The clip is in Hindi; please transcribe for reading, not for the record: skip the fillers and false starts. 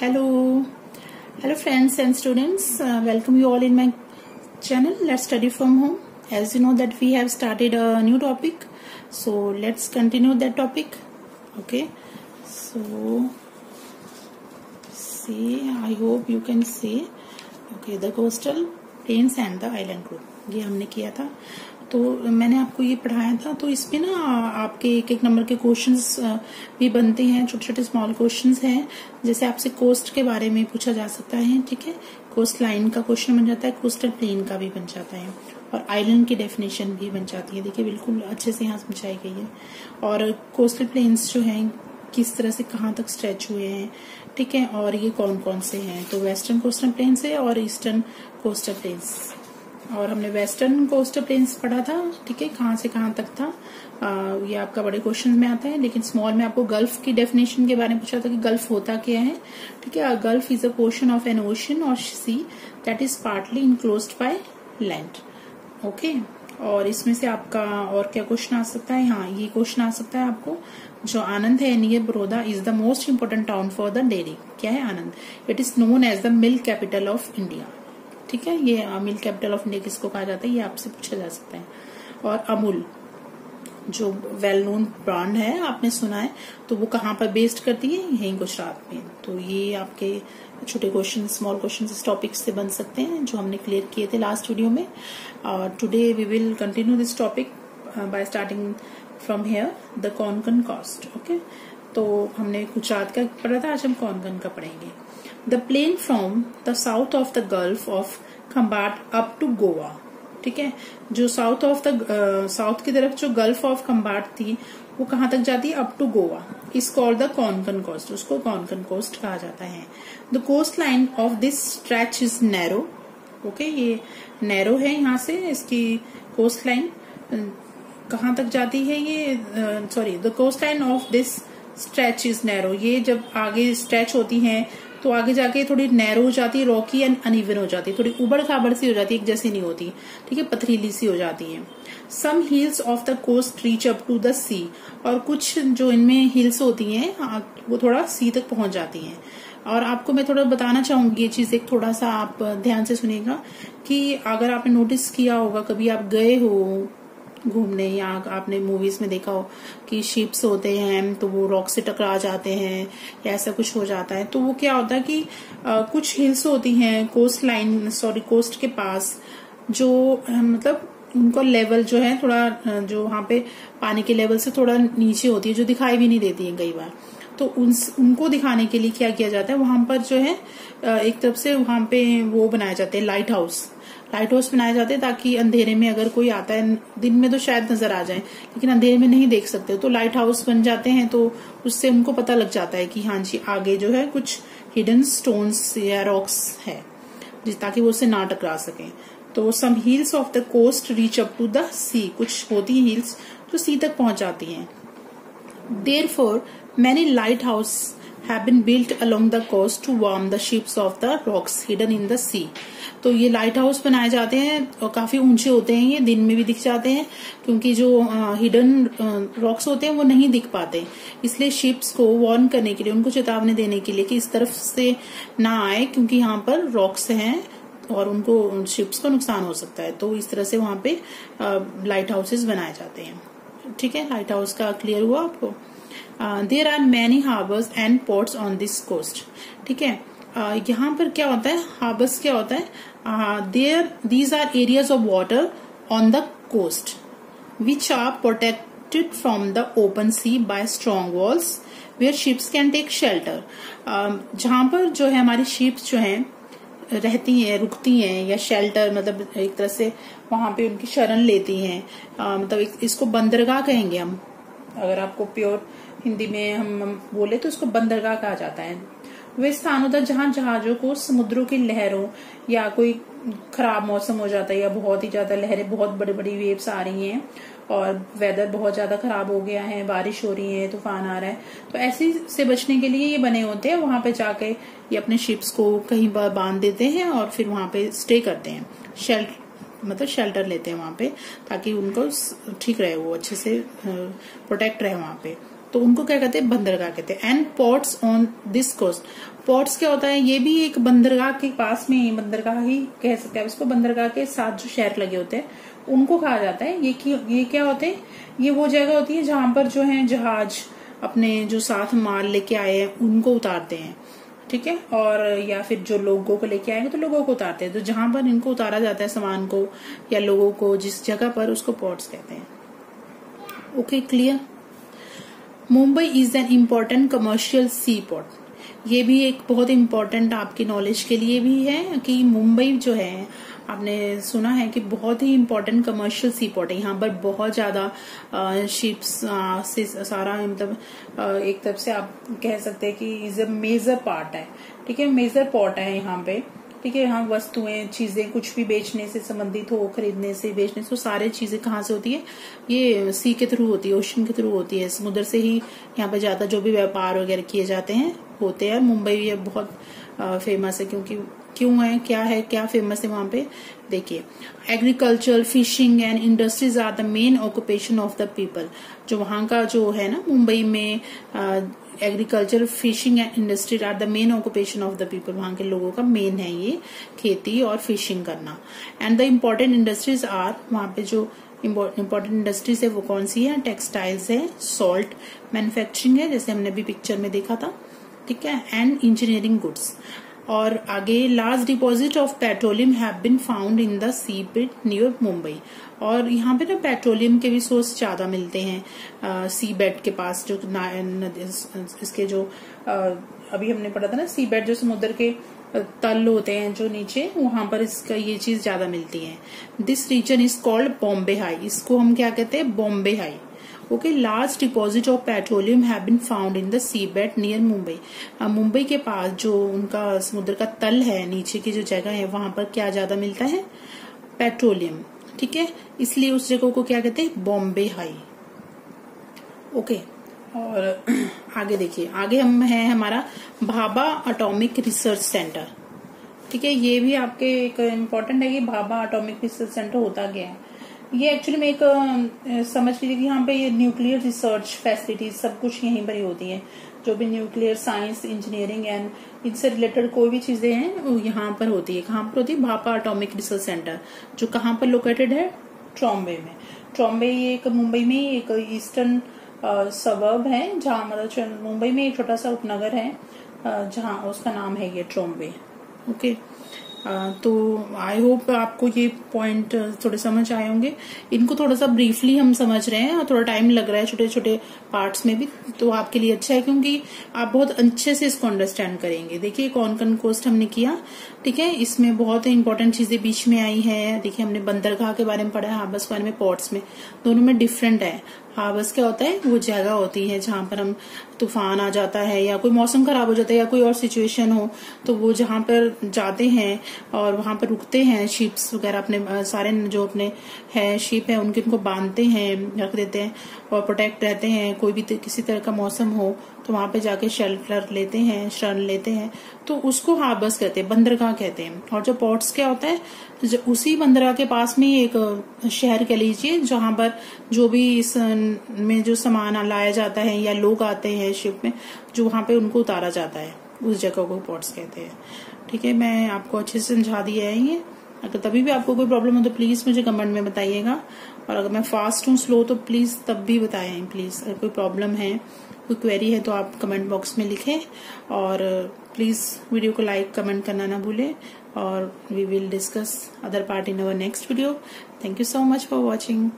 Hello, hello friends and students. Welcome you all in my channel. Let's study from home. As you know that we have started a new topic, so let's continue that topic. Okay. So see, I hope you can see. Okay, the coastal plains and the island group. ये हमने किया था. तो मैंने आपको ये पढ़ाया था. तो इसमें ना आपके एक एक नंबर के क्वेश्चंस भी बनते हैं. छोटे छोटे स्मॉल क्वेश्चंस हैं. जैसे आपसे कोस्ट के बारे में पूछा जा सकता है. ठीक है, कोस्ट लाइन का क्वेश्चन बन जाता है, कोस्टल प्लेन का भी बन जाता है, और आइलैंड की डेफिनेशन भी बन जाती है. देखिए बिल्कुल अच्छे से यहाँ समझाई गई है. और कोस्टल प्लेन्स जो हैं किस तरह से कहाँ तक स्ट्रेच हुए हैं. ठीक है, और ये कौन कौन से हैं. तो वेस्टर्न कोस्टल प्लेन्स है और ईस्टर्न कोस्टल प्लेन्स. और हमने वेस्टर्न कोस्टल प्लेन्स पढ़ा था. ठीक है, कहाँ से कहाँ तक था. ये आपका बड़े क्वेश्चन में आता है. लेकिन स्मॉल में आपको गल्फ की डेफिनेशन के बारे में पूछा था कि गल्फ होता क्या है. ठीक है, gulf is a portion of an ocean और sea that is partly enclosed by land. Okay, और इसमें से आपका और क्या क्वेश्चन आ सकता है. हाँ, ये क्वेश्चन आ सकता है आपको. जो आनंद है near Baroda is the most important town for the dairy. क्या है Anand? It is known as the milk capital of India. ठीक है, ये मिल्क कैपिटल ऑफ इंडिया किसको कहा जाता है, ये आपसे पूछा जा सकता है. और अमूल जो वेल नोन ब्रांड है, आपने सुना है, तो वो कहाँ पर बेस्ड करती है, यहीं गुजरात में. तो ये आपके छोटे क्वेश्चन, स्मॉल क्वेश्चन इस टॉपिक से बन सकते हैं जो हमने क्लियर किए थे लास्ट वीडियो में. Today we will continue this topic by starting from here the Konkan coast. Okay, तो हमने गुजरात का पढ़ा था, आज हम कोंकण का पढ़ेंगे. The plain from the south of the gulf of Khambhat up to Goa. ठीक है, जो साउथ ऑफ द साउथ की तरफ जो गल्फ ऑफ खम्बाट थी वो कहाँ तक जाती है, up to Goa. Is called the Konkan coast. उसको कोंकण कोस्ट कहा जाता है. The coast line of this stretch is narrow. Okay, ये नैरो है. यहाँ से इसकी कोस्ट लाइन कहाँ तक जाती है, ये sorry, the coast line of this stretch is narrow. ये जब आगे स्ट्रेच होती है तो आगे जाके थोड़ी नैरो हो जाती है, रॉकी एंड अनइवन हो जाती है, थोड़ी उबड़ खाबड़ सी हो जाती है, एक जैसी नहीं होती. ठीक है, पथरीली सी हो जाती है. Some hills of the coast reach up to the sea. और कुछ जो इनमें हिल्स होती हैं वो थोड़ा सी तक पहुंच जाती हैं. और आपको मैं थोड़ा बताना चाहूंगी ये चीज, एक थोड़ा सा आप ध्यान से सुनिएगा कि अगर आपने नोटिस किया होगा, कभी आप गए हो घूमने या आपने मूवीज में देखा हो कि शिप्स होते हैं तो वो रॉक से टकरा जाते हैं या ऐसा कुछ हो जाता है. तो वो क्या होता है कि कुछ हिल्स होती हैं कोस्ट लाइन, सॉरी, कोस्ट के पास, जो मतलब उनका लेवल जो है थोड़ा, जो वहां पे पानी के लेवल से थोड़ा नीचे होती है, जो दिखाई भी नहीं देती है कई बार. तो उनको दिखाने के लिए क्या किया जाता है, वहां पर जो है एक तरफ से वहां पे वो बनाए जाते हैं लाइट हाउस बनाए जाते हैं, ताकि अंधेरे में अगर कोई आता है, दिन में तो शायद नजर आ जाए लेकिन अंधेरे में नहीं देख सकते, तो लाइट हाउस बन जाते हैं. तो उससे उनको पता लग जाता है कि हाँ जी आगे जो है कुछ हिडन स्टोन्स या रॉक्स है, ताकि वो उससे ना टकरा सके. तो some hills of the coast reach up to the sea. कुछ होती है हिल्स जो सी तक पहुंच जाती हैं. Therefore many light house have been built along the coast to warm the ships of the rocks hidden in the sea. तो ये लाइट हाउस बनाए जाते हैं और काफी ऊंचे होते हैं, ये दिन में भी दिख जाते हैं क्योंकि जो हिडन रॉक्स होते हैं वो नहीं दिख पाते. इसलिए शिप्स को वार्न करने के लिए, उनको चेतावनी देने के लिए कि इस तरफ से ना आए क्योंकि यहाँ पर रॉक्स हैं और उनको शिप्स को नुकसान हो सकता है. तो इस तरह से वहां पे लाइट हाउसेज बनाए जाते हैं. ठीक है, लाइट हाउस का क्लियर हुआ आपको. There are many harbours and ports on this coast. ठीक है, यहाँ पर क्या होता है, हार्बर्स क्या होता है, these are areas of water on the coast which are protected from the open sea by strong walls where ships can take shelter. जहां पर जो है हमारी शिप्स जो हैं रहती हैं, रुकती हैं, या शेल्टर मतलब एक तरह से वहां पे उनकी शरण लेती हैं. मतलब इसको बंदरगाह कहेंगे हम, अगर आपको प्योर हिंदी में हम बोले तो इसको बंदरगाह कहा जाता है. वे स्थान होता है जहां जहाजों को समुद्रों की लहरों या कोई खराब मौसम हो जाता है या बहुत ही ज्यादा लहरें, बहुत बड़ी बड़ी वेव्स आ रही हैं और वेदर बहुत ज्यादा खराब हो गया है, बारिश हो रही है, तूफान आ रहा है, तो ऐसे से बचने के लिए ये बने होते हैं. वहां पे जाके ये अपने शिप्स को कहीं पर बांध देते हैं और फिर वहां पे स्टे करते हैं, शेल्टर लेते हैं वहां पे, ताकि उनको ठीक रहे, वो अच्छे से प्रोटेक्ट रहे वहां पे. तो उनको क्या कहते हैं, बंदरगाह कहते हैं। And ports on this coast, ports क्या होता है, ये भी एक बंदरगाह के पास में, बंदरगाह ही कह सकते हैं इसको, बंदरगाह के साथ जो शहर लगे होते हैं उनको कहा जाता है। ये क्या होते हैं, ये वो जगह होती है जहां पर जो है जहाज अपने जो साथ माल लेके आए हैं उनको उतारते हैं, ठीक है, और या फिर जो लोगों को लेके आएंगे तो लोगों को उतारते हैं। तो जहां पर इनको उतारा जाता है सामान को या लोगों को, जिस जगह पर, उसको पोर्ट्स कहते हैं। Okay, clear. Mumbai is an important commercial sea port, ये भी एक बहुत इम्पोर्टेंट आपकी नॉलेज के लिए भी है कि मुंबई जो है, आपने सुना है कि बहुत ही इम्पोर्टेंट कमर्शियल सी पोर्ट है। यहाँ पर बहुत ज्यादा शिप्स से सारा, मतलब एक तरफ से आप कह सकते हैं कि इज अ मेजर पार्ट है, ठीक है, मेजर पोर्ट है यहाँ पे, ठीक है। यहाँ वस्तुएं, चीजें कुछ भी बेचने से संबंधित हो, खरीदने से, बेचने से, सारी चीजें कहाँ से होती है, ये सी के थ्रू होती है, ओशन के थ्रू होती है, समुद्र से ही यहाँ पे ज्यादा जो भी व्यापार वगैरह किए जाते हैं होते हैं। मुंबई ये बहुत फेमस है, क्योंकि क्यों है, क्या फेमस है वहां पे, देखिए, agriculture, fishing and industries are the main occupation of the people. जो वहां का जो है ना मुंबई में, agriculture, fishing and industry are the main occupation of the people, वहां के लोगों का मेन है ये खेती और फिशिंग करना। And the important industries are, वहां पे जो इम्पोर्टेंट इंडस्ट्रीज है वो कौन सी है, टेक्सटाइल्स है, सॉल्ट मैन्युफैक्चरिंग है, जैसे हमने अभी पिक्चर में देखा था, ठीक है, एंड इंजीनियरिंग गुड्स। और आगे, large deposit of petroleum have been found in the sea bed near Mumbai, और यहाँ पे ना पेट्रोलियम के भी सोर्स ज्यादा मिलते हैं सी बेड के पास, जो इसके जो अभी हमने पढ़ा था ना, सी बेड जो समुद्र के तल होते हैं जो नीचे, वहां पर इसका ये चीज ज्यादा मिलती है। This region is called Bombay High, इसको हम क्या कहते हैं, Bombay High. Okay, large deposit of petroleum have been found in the sea bed near Mumbai, Mumbai के पास जो उनका समुद्र का तल है, नीचे की जो जगह है, वहां पर क्या ज्यादा मिलता है, पेट्रोलियम, ठीक है, इसलिए उस जगह को क्या कहते हैं, बॉम्बे हाई। ओके, और आगे देखिए, आगे हम है हमारा भाभा एटॉमिक रिसर्च सेंटर, ठीक है, ये भी आपके एक इम्पोर्टेंट है कि भाभा एटॉमिक रिसर्च सेंटर होता क्या है। ये एक्चुअली में एक समझ लीजिए कि यहाँ पे ये न्यूक्लियर रिसर्च फैसिलिटीज सब कुछ यहीं पर ही होती है, जो भी न्यूक्लियर साइंस, इंजीनियरिंग एंड इनसे रिलेटेड कोई भी चीजें हैं वो यहाँ पर होती है। कहाँ पर होती है, भाभा एटॉमिक रिसर्च सेंटर, जो कहाँ पर लोकेटेड है, ट्रॉम्बे में। ट्रॉम्बे ये एक मुंबई में एक ईस्टर्न सबर्ब है, जहाँ मतलब मुंबई में एक छोटा सा उपनगर है जहाँ उसका नाम है ये ट्रॉम्बे। ओके, तो आई होप आपको ये पॉइंट थोड़े समझ आए होंगे। इनको थोड़ा सा ब्रीफली हम समझ रहे हैं और थोड़ा टाइम लग रहा है छोटे छोटे पार्ट्स में भी, तो आपके लिए अच्छा है, क्योंकि आप बहुत अच्छे से इसको अंडरस्टैंड करेंगे। देखिए, कोंकण कोस्ट हमने किया, ठीक है, इसमें बहुत इंपॉर्टेंट चीजें बीच में आई है। देखिए, हमने बंदरगाह के बारे में पढ़ा है, हाबस के बारे में, पोर्ट्स में, दोनों में डिफरेंट है। हाबस क्या होता है, वो जगह होती है जहां पर हम तूफान आ जाता है या कोई मौसम खराब हो जाता है या कोई और सिचुएशन हो, तो वो जहां पर जाते हैं और वहां पर रुकते हैं, शिप्स वगैरह अपने सारे जो अपने है शिप है उनको बांधते हैं, रख देते हैं और प्रोटेक्ट रहते हैं। कोई भी किसी तरह का मौसम हो तो वहां पे जाके शेल्टर लेते हैं, शरण लेते हैं, तो उसको हार्बर्स कहते हैं, बंदरगाह कहते हैं। और जो पोर्ट्स क्या होता है, उसी बंदरगाह के पास में एक शहर कह लीजिए जहां पर जो भी इस में जो सामान लाया जाता है या लोग आते हैं शिप में, जो वहां पे उनको उतारा जाता है, उस जगह को पोर्ट्स कहते हैं। ठीक है, मैं आपको अच्छे से समझा दिया है ये। अगर तभी भी आपको कोई प्रॉब्लम हो तो प्लीज मुझे कमेंट में बताइएगा, और अगर मैं फास्ट हूँ, स्लो, तो प्लीज तब भी बताएं प्लीज। अगर कोई प्रॉब्लम है, कोई क्वेरी है तो आप कमेंट बॉक्स में लिखें, और प्लीज वीडियो को लाइक कमेंट करना ना भूलें, और we will discuss other part in our next video. Thank you so much for watching.